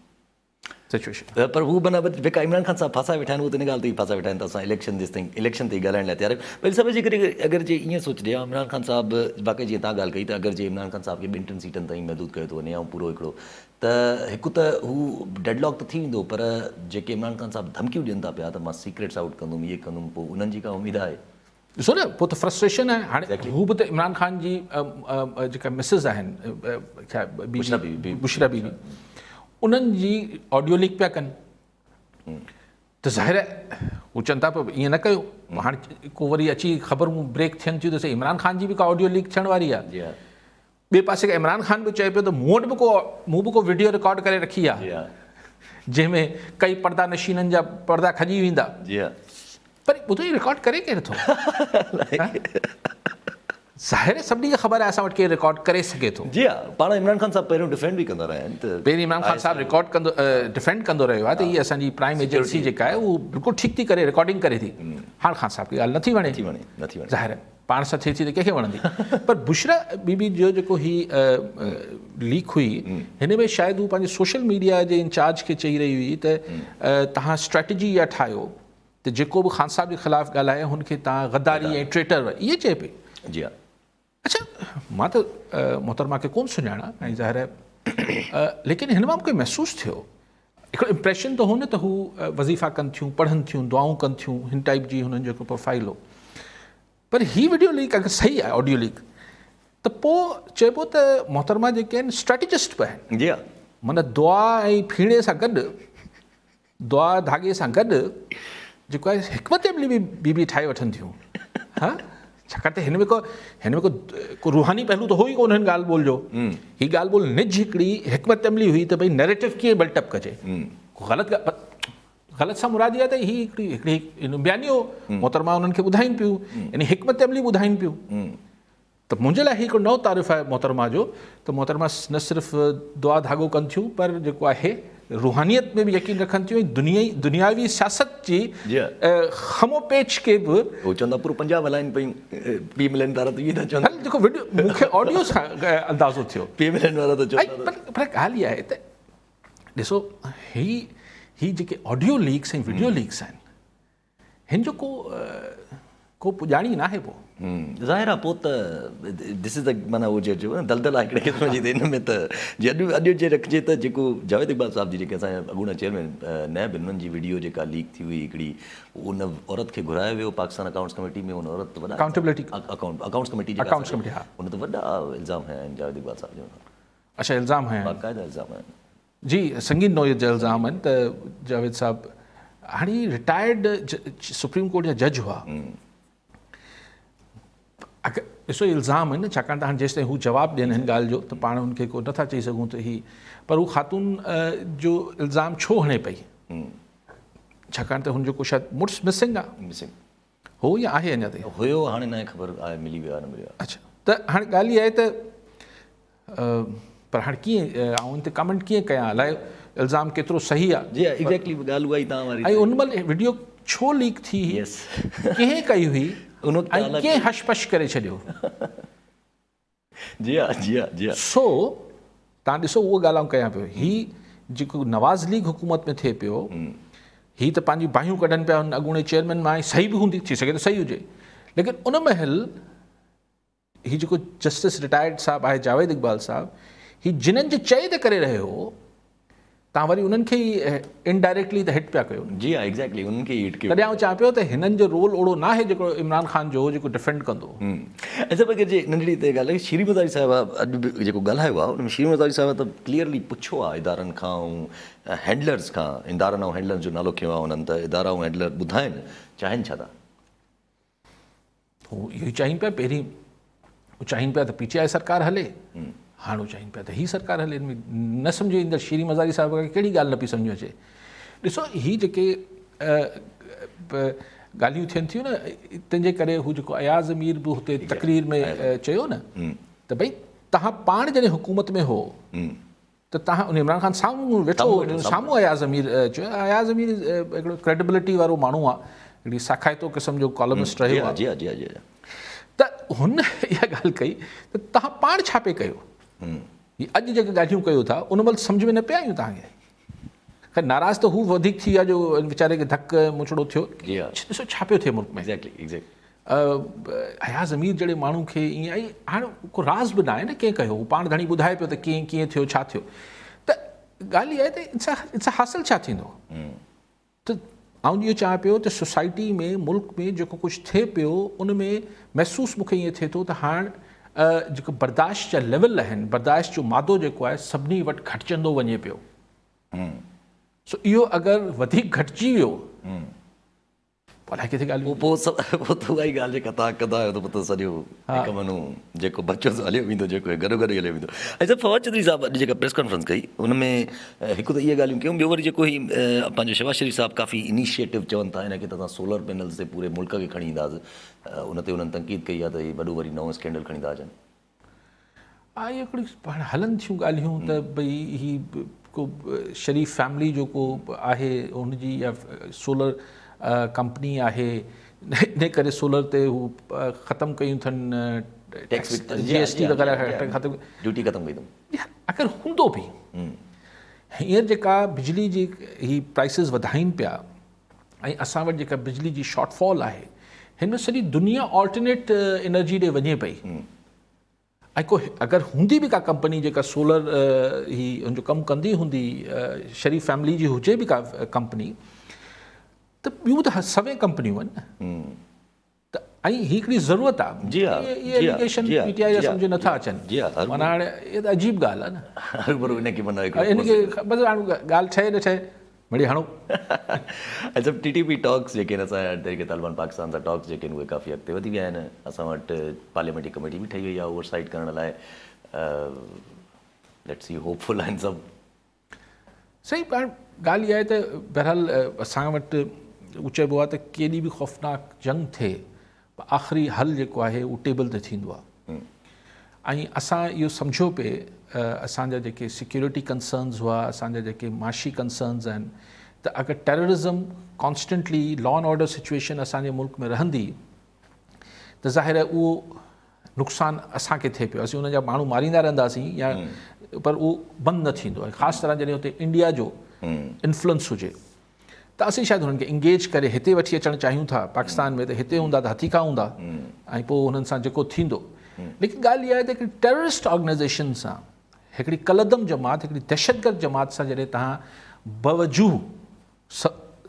B: सिचुएशन?
A: पर हू माना जेका इमरान ख़ान साहब फासा वेठा आहिनि, उहो त इन ॻाल्हि ते ई फासा वेठा आहिनि त असां इलेक्शन ते ई ॻाल्हाइण लाइ तयारु आहियूं। पर सभु जे करे अगरि जे ईअं सोचिजे हा, इमरान ख़ान साहब वाक़ई जीअं तव्हां ॻाल्हि कई त अगरि जे इमरान ख़ान साहब खे 2-3 सीटनि ताईं महदूद कयो थो वञे ऐं पूरो हिकिड़ो, त हिकु त हू डेडलॉक त थी वेंदो, पर जेके इमरान ख़ान साहब धमकियूं ॾियनि था पिया त मां सीक्रेट्स आउट कंदुमि, इहे कंदुमि, पोइ उन्हनि जी का उमेदु आहे?
B: ॾिसो न, पोइ त फ्रस्ट्रेशन आहे। हाणे हू बि त इमरान ख़ान जी जेका मिसिस आहिनि बुशरा बीबी, उन्हनि जी ऑडियो लीक पिया कनि, त ज़ाहिर आहे हू चवनि था पिया ईअं न कयो। हाणे को वरी अची ख़बरूं ब्रेक थियनि थियूं त इमरान ख़ान जी बि का ऑडियो लीक थियण वारी आहे। ॿिए पासे खां इमरान ख़ान बि चए पियो त मूं वटि बि को वीडियो रिकॉर्ड करे रखी आहे जंहिंमें कई पर्दा नशीननि जा पर्दा खॼी वेंदा। पर ॿुधो, ई रिकॉर्ड करे केरु थो? ज़ाहिर आहे सभिनी खे ख़बर आहे असां वटि केरु रिकॉर्ड करे सघे थो।
A: जी हा, पाण इमरान ख़ान साहब पहिरियों डिफेंड बि कंदा रहिया आहिनि त
B: पहिरीं इमरान ख़ान साहब डिफेंड कंदो रहियो आहे त हीअ असांजी प्राइम एजेंसी जेका आहे उहो बिल्कुलु ठीकु थी करे, रिकॉर्डिंग करे थी। हाणे ख़ान साहब खे ॻाल्हि नथी वणे, ज़ाहिर आहे पाण सां थिए थी त कंहिंखे वणंदी। पर बुशरा बीबी जो जेको ही लीक हुई, हिन में शायदि हू पंहिंजे सोशल मीडिया जे इंचार्ज खे चई रही हुई त तव्हां स्ट्रेटजी इहा ठाहियो त जेको बि ख़ान साहब जे ख़िलाफ़ु ॻाल्हाए हुनखे तव्हां गद्दारी ऐं ट्रेटर इहे चए पई।
A: जी हा।
B: अच्छा, मां त मोहतरमा खे कोन सुञाणा ऐं ज़ाहिर आहे, लेकिन हिन मां मूंखे महसूसु थियो, हिकिड़ो इम्प्रेशन त हो न त हू वज़ीफ़ा कनि थियूं, पढ़नि थियूं, दुआऊं कनि थियूं, हिन टाइप जी हुननि जो प्रोफाइल हो। पर ही वीडियो लीक अगरि सही आहे, ऑडियो लीक, त पोइ चइबो त मोहतरमा जेके आहिनि स्ट्रेटेजिस्ट बि आहिनि।
A: जी हा,
B: माना दुआ ऐं फीणे सां गॾु, दुआ धागे सां गॾु जेको आहे हिकमत अमली बि ठाहे वठनि थियूं। हा, छाकाणि त हिन में को रूहानी पहलू त हो ई कोन हिन ॻाल्हि ॿोल जो। हीअ ॻाल्हि ॿोल निज हिकिड़ी हिकमत अमली हुई त भई नैरेटिव कीअं बिल्टअप कजे। ग़लति सां मुराद इहा त हीअ हिकिड़ी बयानियो मोहतरमा उन्हनि खे ॿुधाइनि पियूं, यानी हिकमत अमली ॿुधाइनि पियूं। त मुंहिंजे लाइ हिकिड़ो नओं तारीफ़ आहे मोहतरमा जो त मोहतरमा न सिर्फ़ु दुआ धागो कनि थियूं, पर जेको आहे रूहानियत में बि यकीन रखनि थियूं, दुनियावी सियासत जी ख़मोपेच खे बि
A: उहो चवंदा पूरो पंजाब हलाइनि पियूं, पी मिलनि वारा त इहे था चवनि।
B: जेको वीडियो मूंखे ऑडियो सां अंदाज़ो थियो,
A: पी मिलनि वारा त चवंदा।
B: पर ॻाल्हि इहा आहे त ॾिसो, ही जेके ऑडियो लीक्स ऐं वीडियो लीक्स आहिनि, हिन जो को पुॼाणी न आहे। पोइ
A: ज़ाहिर आहे पोइ त दिस इज़ द माना उहो चइजो न दलदल आहे हिकिड़े क़िस्म जी। हिन में त जे अॼु जे रखिजे त जेको जावेद इक़बाल साहब जी जेके असांजा अॻूणा चेयरमैन नैब, उन्हनि जी वीडियो जेका लीक थी हुई हिकिड़ी, उन औरत खे घुरायो वियो पाकिस्तान अकाउंट्स कमेटी में। उन औरत वॾा
B: अकाउंटेबिलिटी
A: अकाउंट्स कमेटी
B: हा,
A: उन त वॾा इल्ज़ाम हया आहिनि जावेद इक़बाल साहब जो।
B: अच्छा, इल्ज़ाम है,
A: बाक़ाइदा इल्ज़ाम आहिनि
B: जी, संगीन नौयत जा इल्ज़ाम आहिनि त जावेद साहब हाणे रिटायर्ड सुप्रीम कोर्ट जा जज हुआ। अगरि ॾिसो इल्ज़ाम आहिनि, छाकाणि त हाणे जेसिताईं हू जवाबु ॾियनि हिन ॻाल्हि जो त पाण हुनखे को नथा चई सघूं त ही, पर हू ख़ातून जो इल्ज़ाम छो हणे पई? छाकाणि त हुनजो को शायदि मुड़ुसु मिसिंग आहे, हो या आहे अञा ताईं?
A: हुयो, हाणे न ख़बर आहे मिली वियो आहे न मिलियो आहे।
B: अच्छा, त हाणे ॻाल्हि इहा आहे त पर हाणे कीअं आउं हिन ते कमेंट कीअं कयां? अलाए इल्ज़ाम केतिरो सही आहे
A: जी एग्जैक्टली ॻाल्हि उहा ई तव्हां वारी
B: ऐं उन महिल वीडियो छो लीक थी
A: Yes.
B: कंहिं कई हुई
A: उन वक़्तु
B: ऐं
A: हालांकि-
B: कंहिं हशपश करे छॾियो
A: जी हा जी हा जी हा
B: सो तव्हां ॾिसो उहो ॻाल्हि आउं कयां पियो ही जेको नवाज़ लीग हुकूमत में थिए पियो ही त पंहिंजी बाहियूं कढनि पिया उन अॻूणे चेयरमैन मां सही बि हूंदी थी सघे त सही हुजे लेकिन उन महिल ही जेको जस्टिस रिटायर्ड साहब आहे जावेद इक़बाल साहब ही जिन्हनि जे चए ते करे रहियो हो तव्हां वरी उन्हनि खे ई इनडायरेक्टली त हिट पिया कयो
A: जी हा एग्जैक्टली उन्हनि खे हिट कयो
B: तॾहिं आउं चवां पियो त हिननि जो रोल ओड़ो न आहे जेको इमरान ख़ान जो जेको डिफेंड कंदो
A: ऐं सभु जे नंढड़ी ते ॻाल्हि आहे श्री मज़ारी साहिबा अॼु बि जेको ॻाल्हायो आहे उन में श्री मज़ारी साहिबा त क्लियरली पुछो आहे इदारनि खां ऐं हैंडलर्स खां इदारनि ऐं हैंडलर्स जो नालो खयो आहे उन्हनि त इदारा ऐं हैंडलर ॿुधाइनि चाहिनि छा था
B: हू इहो ई चाहिनि पिया पहिरीं हू चाहिनि पिया त PTI सरकार हले हाणे चाहिनि पिया त ही सरकार हले हिन में न सम्झो ईंदड़ श्री मज़ारी साहिब खे कहिड़ी ॻाल्हि न पई सम्झ अचे ॾिसो ही जेके ॻाल्हियूं थियनि थियूं न तंहिंजे करे हू जेको अयाज़ अमीर बि हुते तकरीर में चयो न त भई तव्हां पाण जॾहिं हुकूमत में हो त तव्हां उन इमरान ख़ान साम्हूं वेठो साम्हूं अयाज़ अमीर चयो अयाज़ अमीर हिकिड़ो क्रेडिबिलिटी वारो माण्हू आहे हिकिड़ी साखायतो क़िस्म जो कॉलमिस्ट रहियो आहे
A: जी हा जी हा जी हा
B: त हुन इहा ॻाल्हि कई त तव्हां पाण छा पे कयो ही अॼु जेके ॻाल्हियूं कयो था उन महिल सम्झ में न पिया आयूं तव्हांखे खैर नाराज़ त हू वधीक थी विया जो वीचारे खे धक मुछड़ो थियो
A: जी हा
B: ॾिसो छा पियो थिए मुल्क में
A: एग्जैक्टली एग्जैक्टली
B: अयाज़ अमीर जहिड़े माण्हू खे ईअं ऐं हाणे को राज़ बि न आहे न कंहिं कयो हू पाण घणी ॿुधाए पियो त कीअं कीअं थियो छा थियो त ॻाल्हि इहा आहे त इनसां हासिलु छा थींदो त आउं इहो चवां पियो त सोसाइटी में मुल्क में जेको कुझु थिए पियो उन में महसूसु मूंखे ईअं थिए थो त हाणे जेको बर्दाश्त जा लेवल आहिनि बर्दाश्त जो मादो जेको आहे सभिनी वटि घटिजंदो वञे पियो सो इहो अगरि वधीक घटिजी वियो अलाए किथे ॻाल्हि
A: पोइ पोइ त उहा ई ॻाल्हि जेका तव्हां कंदा आहियो त पोइ त सॼो हिकु मनो जेको बचो हलियो वेंदो जेको गॾो गॾु हलियो वेंदो ऐं सभु फवाद चौधरी साहिबु अॼु जेका प्रेस कॉन्फ्रेंस कई उन में हिकु त इहे ॻाल्हियूं कयूं ॿियो वरी जेको ही पंहिंजो शहबाज़ शरीफ़ साहिबु काफ़ी इनिशिएटिव चवनि था हिनखे त असां सोलर पैनल्स ते पूरे मुल्क खे खणी ईंदासीं उन ते उन्हनि तनक़ीद कई आहे त हीउ वॾो वरी नओं स्कैंडल खणी था अचनि
B: इहे हिकिड़ी पाण हलनि थियूं ॻाल्हियूं त भई ही को शरीफ़ फैमिली जो को आहे हुनजी या सोलर कंपनी आहे इन करे सोलर ते हू ख़तमु कयूं अथनि
A: टैक्स
B: GST वग़ैरह ख़तमु
A: ड्यूटी ख़तमु कई अथऊं
B: अगरि हूंदो बि हींअर जेका बिजली जी ही प्राइसिस वधाइनि पिया ऐं असां वटि जेका बिजली जी शॉर्टफॉल आहे हिन में सॼी दुनिया ऑल्टरनेट एनर्जी ॾे वञे पई ऐं को अगरि हूंदी बि का कंपनी जेका सोलर ही हुनजो कमु कंदी हूंदी शरीफ़ फैमिली जी हुजे बि का कंपनी त ॿियूं त सवे कंपनियूं आहिनि न त ऐं ही हिकिड़ी ज़रूरत आहे
A: जी हा
B: एलिगेशन PTI जा सम्झ नथा अचनि माना हाणे इहा त अजीब ॻाल्हि आहे न
A: हरुभरु इनखे माना
B: इनखे बसि हाणे ॻाल्हि ठहे न ठहे मिड़ी हणो
A: अच्छा TTP टॉक्स जेके आहिनि असां तरीक़े तालिबान पाकिस्तान सां टॉक्स जेके आहिनि उहे काफ़ी अॻिते वधी विया आहिनि असां वटि पार्लियामेंट्री कमेटी बि ठही वई आहे ओवरसाइट करण लाइ लेट्स सी होपफुल आहिनि सभु
B: सही पाण ॻाल्हि इहा आहे त बहरहाल असां वटि उहो चइबो आहे त केॾी बि ख़ौफ़नाक जंग थिए आख़िरी हल जेको आहे उहो टेबल ते थींदो आहे ऐं असां इहो सम्झो पिए असांजा जेके सिक्योरिटी कंसर्न्स हुआ असांजा जेके माशी कंसर्न्स आहिनि त अगरि terrorism constantly law and order situation असांजे मुल्क में रहंदी त ज़ाहिर आहे उहो नुक़सानु असांखे थिए पियो असीं उन जा माण्हू मारींदा रहंदासीं या पर उहो बंदि न थींदो आहे ख़ासि तरह जॾहिं हुते इंडिया जो इन्फ्लुएंस हुजे त असीं शायदि हुननि खे इंगेज करे हिते वठी अचणु चाहियूं था पाकिस्तान में त हिते हूंदा त हथीका हूंदा ऐं पोइ हुननि सां जेको थींदो लेकिन ॻाल्हि इहा आहे त हिकिड़ी टेररिस्ट ऑर्गेनाइज़ेशन सां हिकिड़ी कलदम जमात हिकिड़ी दहशतगर्द जमात सां जॾहिं तव्हां बावजूदु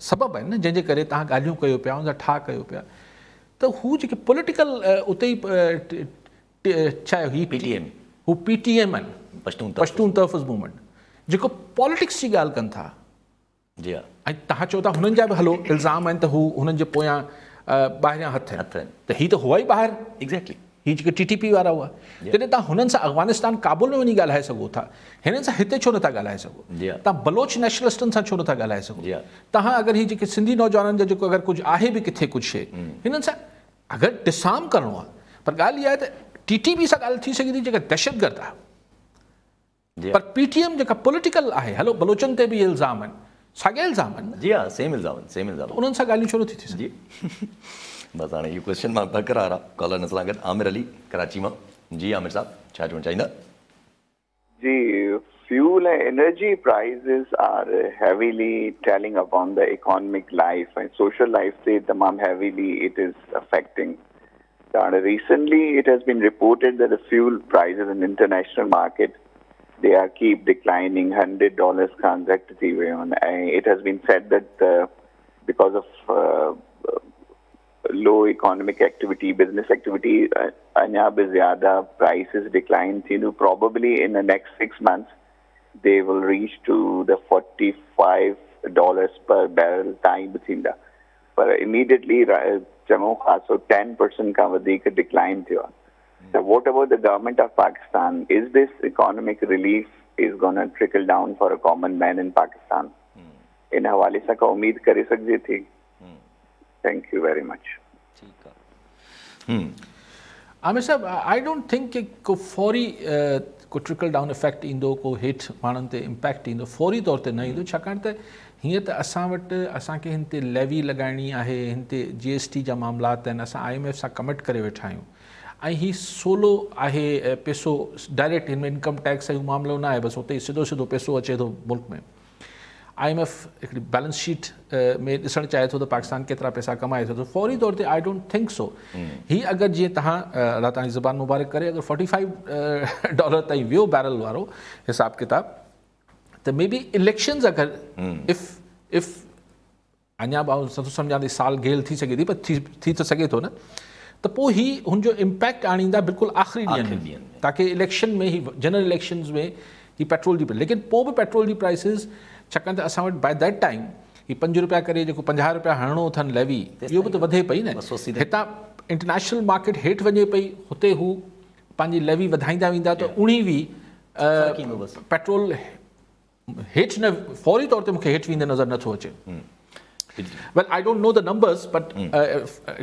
B: सबबु आहिनि न जंहिंजे करे तव्हां ॻाल्हियूं कयो पिया हुन सां ठा कयो पिया त हू जेके पॉलिटिकल उते ई छा आहे ही
A: PTM
B: हू PTM आहिनि पश्तून तहफ़ुज़ मूवमेंट जेको पॉलिटिक्स जी ॻाल्हि कनि था
A: जी हा
B: ऐं तव्हां चओ था हुननि जा बि हलो इल्ज़ाम आहिनि त हू हुननि जे पोयां ॿाहिरियां हथ आहिनि त हीअ त हुआ ई ॿाहिरि
A: एग्जैक्टली
B: हीअ जेके TTP वारा हुआ जॾहिं तव्हां हुननि सां अफ़गानिस्तान काबुल में वञी ॻाल्हाए सघो था हिननि सां हिते छो नथा ॻाल्हाए सघो तव्हां बलोच नेशनलिस्टनि सां छो नथा ॻाल्हाए सघो तव्हां अगरि हीअ जेके सिंधी नौजवाननि जो जेको अगरि कुझु आहे बि किथे कुझु शइ हिननि सां अगरि डिसाम करिणो आहे पर ॻाल्हि इहा आहे त TTP सां ॻाल्हि थी सघे थी जेका दहशतगर्द आहे
A: जी
B: पर पीटीएम जेका पॉलिटिकल आहे, हलो बलोचन ते बि इहे इल्ज़ाम आहिनि, साॻिया इल्ज़ाम आहिनि न,
A: जी हाँ, सेम इल्ज़ाम
B: उन्हनि सां ॻाल्हियूं छो न थी थियूं?
A: जी बसि हाणे इहो क्वेश्चन मां बरक़रार आहे। कॉलर सां गॾु आमिर अली कराची मां। जी आमिर साहब, छा चवणु चाहींदा?
E: जी, fuel and energy prices are heavily telling upon the economic life and social life से तमाम heavily it is affecting. And recently it has been reported that the fuel prices in international market, they are keep declining. $100 खां घटि थी वियो आहिनि. It has been said that because of low economic activity, business activity, anya bhi zyada prices decline thinu. Probably in the next 6 months they will reach to the $45 per barrel time thinda. But immediately jamo khaso 10% ka vadhik decline thyo. So what about the government of Pakistan? Is this economic relief is going to trickle down for a common man in Pakistan? In hawale se ka umeed kar sakdi thi. Thank you very much.
A: ठीक आहे।
B: आमिर साहब, I don't think कि को फौरी को trickle down effect ईंदो, को हेठि माण्हुनि ते इम्पैक्ट ईंदो, फौरी तौर ते न ईंदो, छाकाणि त हीअं त असां वटि असांखे हिन ते लेवी लॻाइणी आहे, हिन ते GST जा मामलात आहिनि, असां IMF सां कमिट करे वेठा आहियूं, ऐं हीउ सोलो आहे पैसो डायरेक्ट, हिन में इनकम टैक्स जो मामिलो न आहे, बसि उते ई सिधो सिधो पैसो अचे थो मुल्क में। IMF हिकिड़ी बैलेंस शीट में ॾिसणु चाहे थो त पाकिस्तान केतिरा पैसा कमाए थो, फौरी तौर ते आई डोंट थिंक सो। हीअ अगरि जीअं तव्हां अल्लाह तव्हांजी ज़बान मुबारक करे, अगरि $45 ताईं वियो बैरल वारो हिसाब किताब, त मे बी इलेक्शन्स अगरि इफ अञा बि सतो सम्झां थी साल गेल थी सघे थी, पर थी त सघे थो न, त पोइ ही हुनजो इम्पैक्ट आणींदा बिल्कुलु आख़िरी ॾींहंनि में, ताकी इलेक्शन में ही जनरल इलेक्शन्स में ही पेट्रोल जी, लेकिन पोइ बि पेट्रोल जी प्राइसिस, छाकाणि त असां वटि बाय दैट टाइम ही ₹5 करे जेको ₹50 हणणो अथनि लेवी, इहो बि त वधे पई न। हितां इंटरनेशनल मार्केट हेठि वञे पई, हुते हू पंहिंजी लेवी वधाईंदा वेंदा, त उणी बि पेट्रोल हेठि न, फौरी तौर ते मूंखे हेठि वेंदे नज़र नथो अचे। Well I don't know the numbers, but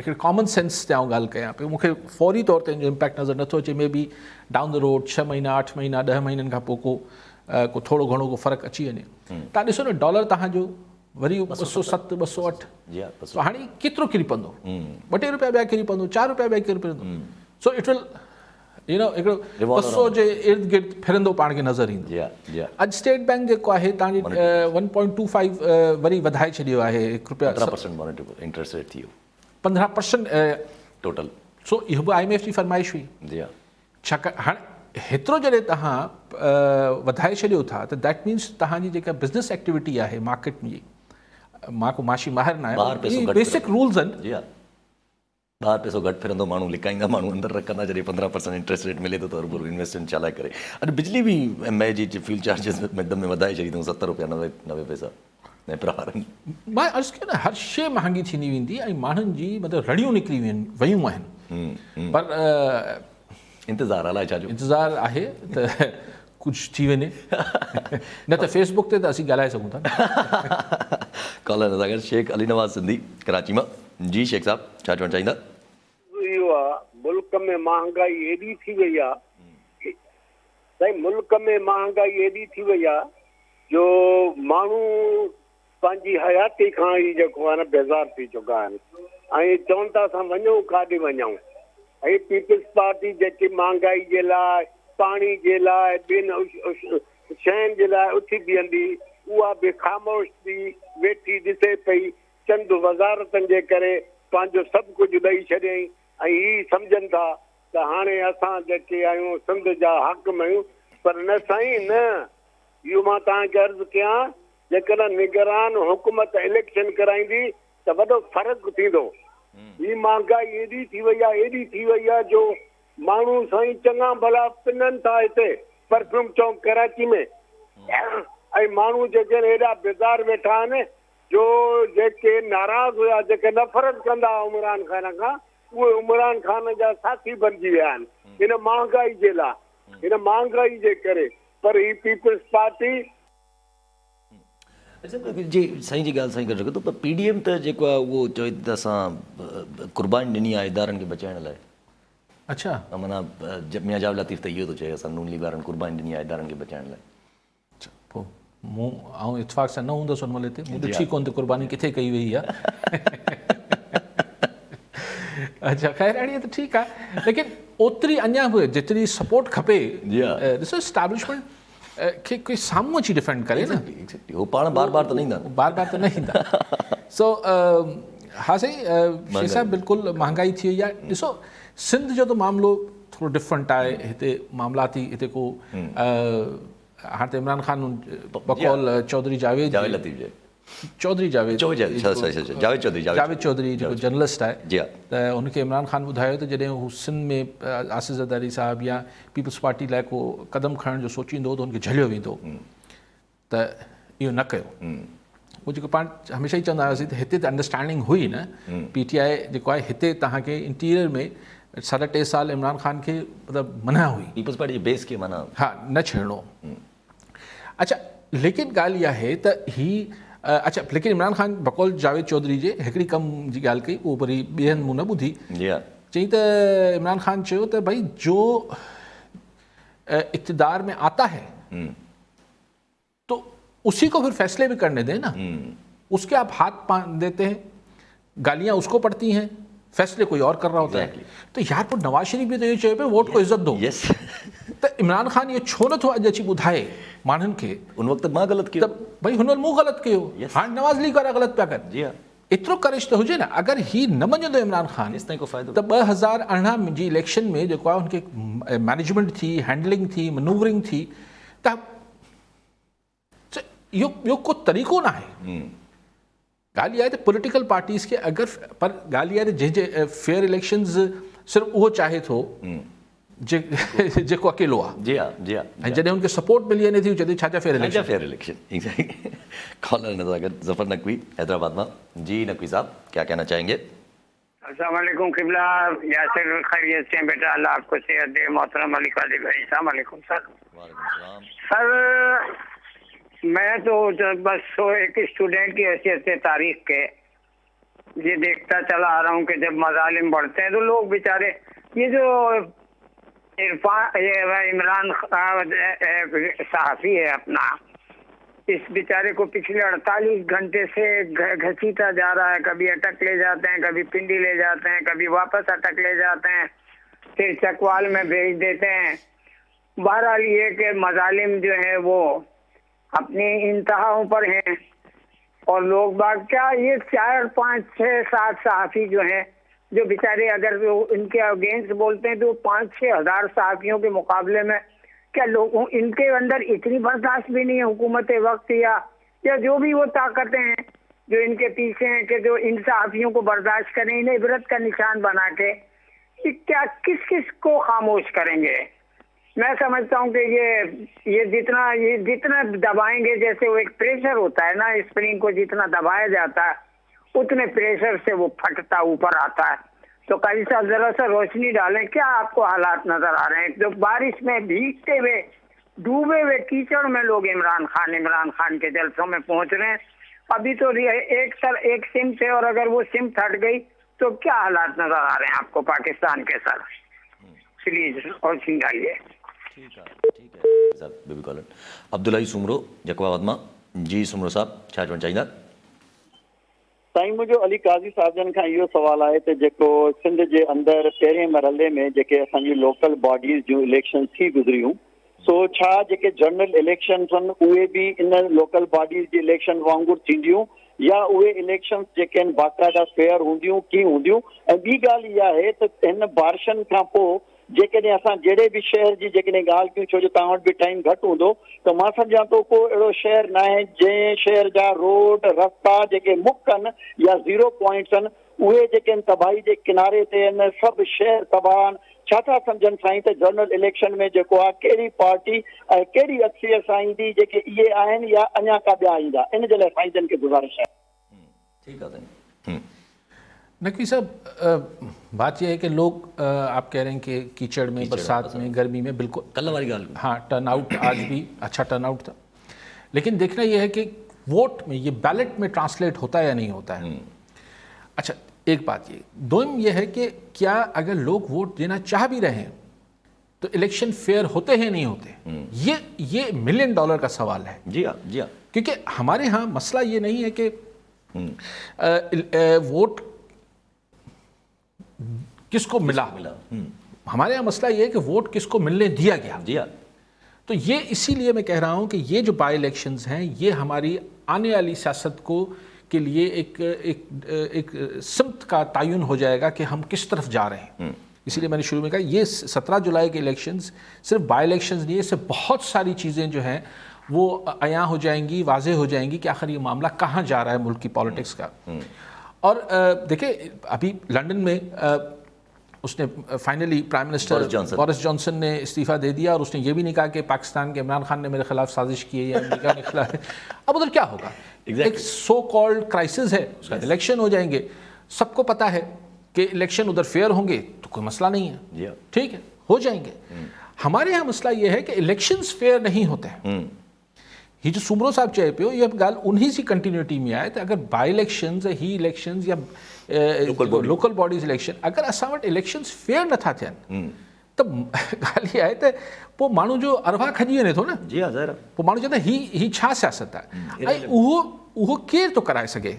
B: हिकिड़े कॉमन सेंस ते आउं ॻाल्हि कयां पियो, मूंखे फौरी तौर ते इम्पैक्ट नज़र नथो अचे। May be down the road 6 महीना 8 महीना 10 महीननि खां पोइ को थोरो घणो को फ़र्क़ु अची वञे। तव्हां ॾिसो न, डॉलर तव्हांजो वरी 207 208, हाणे केतिरो किरी पवंदो, ₹2 ॿिया किरी पवंदो, ₹4 ॿिया किरी पवंदो। सो इट विल हिकिड़ो 200 जे इर्द गिर्द फिरंदो पाण खे नज़र ईंदो। अॼु स्टेट बैंक जेको आहे तव्हांजी 1.25 वरी वधाए छॾियो आहे, ₹15
A: इंट्रेस्ट रेट थी वियो
B: 15%
A: टोटल।
B: सो इहो बि IMF जी फरमाइश हुई। छाकाणि हाणे हेतिरो जॾहिं तव्हां वधाए छॾियो था, त दैट मीन्स तव्हांजी जेका बिज़नेस एक्टिविटी आहे मार्केट में, मां को माशी माहिर न आहे, बेसिक रूल्स आहिनि।
A: ॿाहिरि पैसो घटि फिरंदो, माण्हू लिकाईंदा, माण्हू अंदरि रखंदा, जॾहिं 15% इंट्रेस्ट रेट मिले थो त रुगो इन्वेस्टमेंट छा लाइ करे। अॼु बिजली बि MA जी फ्यूल चार्जिस में वधाए छॾी अथऊं, ₹70 90 पैसा।
B: मां अर्ज़ु कयो न, हर शइ महांगी थींदी वेंदी, ऐं माण्हुनि जी मतिलबु रड़ियूं निकिरी वियूं आहिनि, पर
A: इंतज़ारु अलाए छा जो
B: इंतज़ारु आहे त कुझु थी वञे, न त फेसबुक ते त असीं ॻाल्हाए सघूं था।
A: कॉलर सां गॾु शेख अली नवाज़ सिंधी कराची मां। जी शेख साहब, छा चवणु चाहींदा?
F: इहो आहे, मुल्क में महांगाई एॾी थी वई आहे, साईं मुल्क में महांगाई एॾी थी वई आहे जो माण्हू पंहिंजी हयाती खां ई जेको आहे न बेज़ार थी चुका आहिनि, ऐं चवनि था असां वञूं काॾे वञूं। ऐं पीपल्स पार्टी जेकी महांगाई जे लाइ, पाणी जे लाइ, ॿियनि शयुनि जे लाइ उथी बीहंदी, उहा बि ख़ामोश थी वेठी ॾिसे पई, चंद वज़ारतनि जे करे पंहिंजो सभु कुझु ॾेई छॾियईं, ऐं हीअ सम्झनि था त हाणे असां जेके आहियूं सिंध जा हाकिम आहियूं। पर न साईं, न, इहो मां तव्हांखे अर्ज़ु कयां, जेकॾहिं निगरान हुकूमत इलेक्शन कराईंदी त वॾो फ़र्क़ु थींदो। हीअ महांगाई एॾी थी वई आहे जो माण्हू साईं चङा भला पिननि था हिते परफ्यूम चौक कराची में, ऐं माण्हू जेके हेॾा बेज़ार वेठा आहिनि, जो जेके नाराज़ हुआ, जेके नफ़रत कंदा इमरान खान खां, उहे इमरान खान जा साथी बणिजी विया आहिनि हिन महांगाई जे लाइ, हिन महांगाई जे करे। पर ही पीपल्स पार्टी
A: जी साईं जी ॻाल्हि साईं करे रखो, पर PDM त जेको आहे उहो चवे त असां क़ुर्बानी ॾिनी आहे इदारनि खे बचाइण लाइ,
B: अच्छा
A: माना जब मियाँ जाव लतीफ़ त इहो थो चए असां नून लीग वारनि कुर्बानी ॾिनी आहे इदारनि खे बचाइण लाइ।
B: अच्छा पोइ मूं ऐं इतफ़ाक़ सां न हूंदुसि हुन महिल हिते, मूं ॾिठी कोन त कुर्बानी किथे कई वई आहे। अच्छा ख़ैर अड़िए त ठीकु आहे, लेकिन ओतिरी अञा बि जेतिरी सपोर्ट खपे
A: जी हा।
B: ॾिसो इस्टेब्लिशमेंट खे कोई साम्हूं अची डिफेंड करे न,
A: Exactly. हो पाण बार बार त न ईंदा।
B: बार बार त न ईंदा। सो हा सही शेर साहब बिल्कुलु महांगाई थी वई आहे। ॾिसो सिंध जो त मामिलो थोरो डिफरेंट आहे, हिते मामलाती हिते को हाणे त इमरान ख़ान बकौल चौधरी
A: जावेद लतीफ़ जे
B: चौधरी जावेद
A: जावेद
B: चौधरी जेको जर्नलिस्ट आहे,
A: जी हा।
B: त हुनखे इमरान ख़ान ॿुधायो त जॾहिं हू सिंध में आसिफ़ ज़रदारी साहिबु या पीपल्स पार्टी लाइ को क़दम खणण जो सोचींदो त हुनखे झलियो वेंदो, त इहो न कयो। उहो जेको पाण हमेशह ई चवंदा हुआसीं त हिते त अंडरस्टैंडिंग हुई न, PTI जेको आहे हिते तव्हांखे इंटीरियर में 3.5 साल इमरान ख़ान खे मतिलबु मना हुई,
A: पीपल्स पार्टी जे बेस खे माना
B: हा न छेड़णो। अच्छा लेकिन ॻाल्हि इहा आहे त ही अच्छा लेकिन इमरान ख़ान बकौल जावेद चौधरी जे हिकिड़ी कम जी ॻाल्हि कई, उहो वरी ॿियनि मूं न ॿुधी।
A: जी हा।
B: चई त इमरान ख़ान चयो त भाई जो इक़्तिदार में आता है तो उसी को फिर फैसले भी करने दें ना, उसके आप हाथ देते हैं, गालियां उसको पड़ती हैं, फैसले कोई और कर रहा होता है। तो यार पर नवाज शरीफ भी तो ये चए पे वोट को इज्जत दो।
A: यस।
B: तो इमरान ख़ान ये छो नथो अॼु अची ॿुधाए माण्हुनि खे
A: उन वक़्तु मां ग़लति कयो,
B: त भई हुन मूं ग़लति कयो, हाणे नवाज़ लीग वारा ग़लति पिया कनि।
A: जी हा।
B: एतिरो करेज त हुजे न, अगरि ही न मञंदो इमरान ख़ान
A: तेसि ताईं को फ़ाइदो
B: त 2018 जी इलेक्शन में जेको आहे हुनखे मैनेजमेंट थी, हैंडलिंग थी, मनूवरिंग थी, त इहो को तरीक़ो न आहे। ॻाल्हि इहा आहे त पॉलिटिकल पार्टीज़ खे अगरि, पर ॻाल्हि इहा आहे त जंहिंजे फेयर इलेक्शंस सिर्फ़ु उहो चाहे थो जेको अकेलो आहे।
A: जी हा। जी हा।
B: ऐं जॾहिं हुनखे सपोर्ट मिली वञे थी जॾहिं छा फेयर इलेक्शन।
A: फेयर इलेक्शन कॉलर नजर अगर जफर नकवी हैदराबाद में। जी नकवी साहब क्या कहना चाहेंगे?
G: अस्सलाम वालेकुम किबला, यासिर खैरियत से बेटा, अल्लाह आपको सेहत दे। मोहतरम अली कादिर भाई, अस्सलाम वालेकुम सर।
A: वालेकुम
G: सर मैं तो बस एक स्टूडेंट की हैसियत से तारीख के ये देखता चला आ रहा हूँ कि जब मजालिम बढ़ते हैं तो लोग बेचारे, ये जो इमरान सहाफ़ी है अपना, इस बेचारे को पिछले 48 घंटे से घसीटा जा रहा है। कभी अटक ले जाते हैं, कभी पिंडी ले जाते हैं, कभी वापस अटक ले जाते हैं, फिर चकवाल में भेज देते हैं। बहरहाल ये कि मजालिम जो है वो अपनी इंतहाओं पर हैं, और लोग बाग क्या ये 4, 5, 6, 7 सहाफ़ी जो हैं जो बेचारे अगर वो इनके अगेंस्ट बोलते हैं तो 5-6 हज़ार सहाफ़ियों के मुकाबले में क्या लोगों इनके अंदर इतनी बर्दाश्त भी नहीं है हुकूमत वक्त या जो भी वो ताकतें हैं जो इनके पीछे हैं कि जो इन सहाफ़ियों को बर्दाश्त करें, इन्हें इबरत का निशान बना के क्या किस किस को खामोश करेंगे। मैं समझता हूँ कि ये जितना दबाएंगे, जैसे वो एक प्रेशर होता है ना, स्प्रिंग को जितना दबाया जाता है उतने प्रेशर से वो फटता ऊपर आता है। तो काजी साहब जरा सा रोशनी डालें, क्या आपको हालात नजर आ रहे हैं? जो बारिश में भीगते हुए डूबे हुए कीचड़ में लोग इमरान खान के जलसों में पहुंच रहे हैं। अभी तो एक सिम से, और अगर वो सिम हट गई तो क्या हालात नजर आ रहे हैं आपको पाकिस्तान के? सर प्लीज रोशनी डालिए।
A: ठीक है सर बेबी कॉलर अब्दुल्ला सुमरो जकवाबाद में। जी सुमरो साहब छा चवणु चाहींदा?
D: साईं मुंहिंजो अली काज़ी साहिबजन खां इहो सुवाल आहे त जेको सिंध जे अंदरि पहिरें मरहले में जेके असांजी लोकल बॉडीज़ जूं इलेक्शन थी गुज़रियूं, सो छा जेके जनरल इलेक्शन्स आहिनि उहे बि इन लोकल बॉडीज़ जी इलेक्शन वांगुरु थींदियूं, या उहे इलेक्शन्स जेके आहिनि बाक़ाइदा फेयर हूंदियूं, कीअं हूंदियूं? ऐं ॿी ॻाल्हि इहा आहे त हिन बारिशनि खां पोइ जेकॾहिं असां जहिड़े बि शहर जी जेकॾहिं ॻाल्हि कयूं, छो जो तव्हां वटि बि टाइम घटि हूंदो, त मां सम्झां थो को अहिड़ो शहर न आहे जंहिं शहर जा रोड रस्ता जेके मुख्य आहिनि या 0 पॉइंट्स आहिनि उहे जेके आहिनि तबाही जे किनारे ते आहिनि, सभु शहर तबाह आहिनि। छा था सम्झनि साईं त जनरल इलेक्शन में जेको आहे कहिड़ी पार्टी ऐं कहिड़ी अक्सीअ सां ईंदी, जेके इहे आहिनि या अञा का ॿिया ईंदा? इन जे लाइ साईं जन खे गुज़ारिश आहे।
A: ठीक है
B: नकवी साहब, बात यह है कि लोग आप कह रहे हैं कि कीचड़ में, बरसात में, गर्मी में, बिल्कुल
A: कल वाली गाल
B: हाँ टर्नआउट आज भी अच्छा टर्नआउट था, लेकिन देखना यह है कि वोट में ये बैलेट में ट्रांसलेट होता है या नहीं होता है। अच्छा एक बात ये, दोम ये है कि क्या अगर लोग वोट देना चाह भी रहे हैं तो इलेक्शन फेयर होते हैं नहीं होते, ये $1 मिलियन का सवाल है।
A: जी हाँ, जी हाँ।
B: क्योंकि हमारे यहाँ मसला ये नहीं है कि वोट किसको मिला, हमारे यहाँ मसला ये है कि वोट किसको मिलने दिया गया।
A: जी हाँ।
B: तो ये इसीलिए मैं कह रहा हूँ कि ये जो बाई इलेक्शंस हैं ये हमारी आने वाली सियासत को के लिए एक सिमत का तयन हो जाएगा कि हम किस तरफ जा रहे हैं। इसीलिए मैंने शुरू में कहा ये 17 जुलाई के इलेक्शंस सिर्फ बाई इलेक्शंस नहीं है, इससे बहुत सारी चीज़ें जो हैं वो अयां हो जाएंगी, वाज़ेह हो जाएंगी कि आखिर ये मामला कहाँ जा रहा है मुल्क की पॉलिटिक्स का। और देखिए अभी लंदन में उसने finally prime minister Boris Johnson ने इस्तीफ़ा दे दिया और उसने ये भी नहीं कहा कि पाकिस्तान के इमरान खान ने मेरे खिलाफ साजिश की है या अमेरिका के खिलाफ। अब उधर क्या होगा? एक सो कॉल्ड क्राइसिस है, उसका इलेक्शन हो जाएंगे, सबको पता है कि इलेक्शन उधर फेयर होंगे तो कोई मसला नहीं है, ठीक है, हो जाएंगे। हमारे यहाँ मसला ये है कि इलेक्शंस फेयर नहीं होते हैं। ये जो सुमरो साहब चाहे पियो ये गाल उन्हीं सी कंटिन्यूटी में आए तो अगर बाई इलेक्शंस ही इलेक्शंस या लोकल बॉडीज इलेक्शन अगर असां वटि इलेक्शंस फेयर नथा थियनि त ॻाल्हि इहा आहे त पोइ माण्हू जो अरवा खॼी वञे थो न।
A: जी हाँ, ज़ाहिर।
B: पोइ माण्हू चवंदा ही छा सियासत आहे ऐं उहो केरु थो कराए सघे।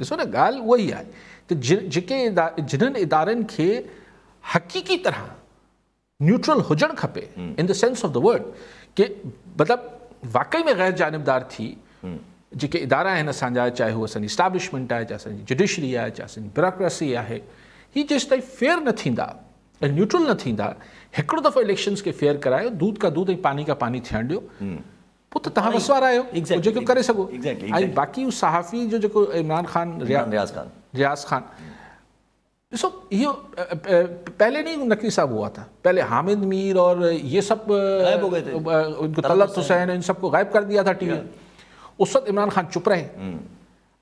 B: ॾिसो न ॻाल्हि उहा ई आहे त जेके जिन्हनि इदारनि खे हक़ीक़ी तरह न्यूट्रल हुजणु खपे in the sense of the word कि मतिलबु वाकई में गैर जानिबदार थी जेके इदारा आहिनि असांजा, चाहे उहो असांजी इस्टेब्लिशमेंट आहे, चाहे असांजी जुडिशरी आहे, चाहे असांजी ब्यूरोक्रेसी आहे, ही जेसि ताईं फेयर न थींदा ऐं न्यूट्रल न थींदा, हिकिड़ो दफ़ो इलेक्शंस खे फेयर करायो, दूध का दूध ऐं पानी का पानी थियणु ॾियो, पोइ त तव्हां वसवार आहियो जेको करे सघो। ऐं बाक़ी सहाफ़ी जो जेको इमरान खान रियाज़ खान ॾिसो इहो पहले नहीं नकवी साहब हुआ था, पहले हामिद मीर और ये सब उनको तलत हुसैन इन सबको गायब कर दिया था टीवी। उस वक्त इमरान खान चुप रहे।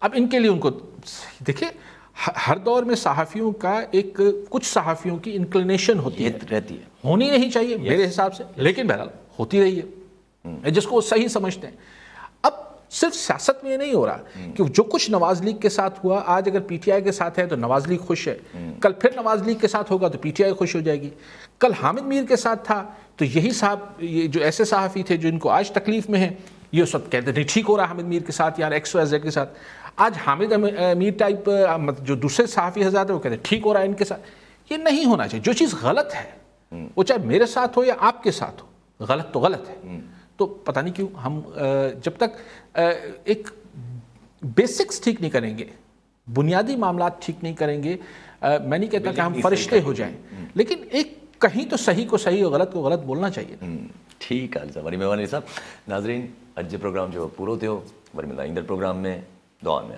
B: अब इनके लिए उनको देखिए हर दौर में सहाफ़ियों का एक कुछ सहाफ़ियों की इंक्लिनेशन होती है, रहती है, होनी नहीं चाहिए मेरे हिसाब से, लेकिन बहरहाल होती रही है जिसको वो सही समझते हैं। अब सिर्फ सियासत में ये नहीं हो रहा कि जो कुछ नवाज लीग के साथ हुआ, आज अगर पीटीआई के साथ है तो नवाज लीग खुश है, कल फिर नवाज लीग के साथ होगा तो पीटीआई खुश हो जाएगी। कल हामिद मीर के साथ था तो यही साहब, ये जो ऐसे सहाफ़ी थे जो इनको आज तकलीफ में है, ये सब कहते थे ठीक हो रहा हामिद मीर के साथ यार XYZ के साथ। आज हामिद मीर टाइप जो दूसरे सहाफ़ी हज़ार थे वो कहते ठीक हो रहा है इनके साथ। ये नहीं होना चाहिए। जो चीज़ गलत है वो चाहे मेरे साथ हो या आपके साथ हो, गलत तो गलत है। तो पता नहीं क्यों हम जब तक एक बेसिक्स ठीक नहीं करेंगे, बुनियादी मामला ठीक नहीं करेंगे, मैं नहीं कहता कि हम फरिश्ते हो जाएं, लेकिन एक कहीं तो सही को सही और गलत को गलत बोलना चाहिए।
A: ठीक आहे, वरी महिरबानी साहब। नाज़रीन अॼु जो प्रोग्राम जो पूरो थियो, वरी मिलंदा ईंदड़ प्रोग्राम में, दुआ में।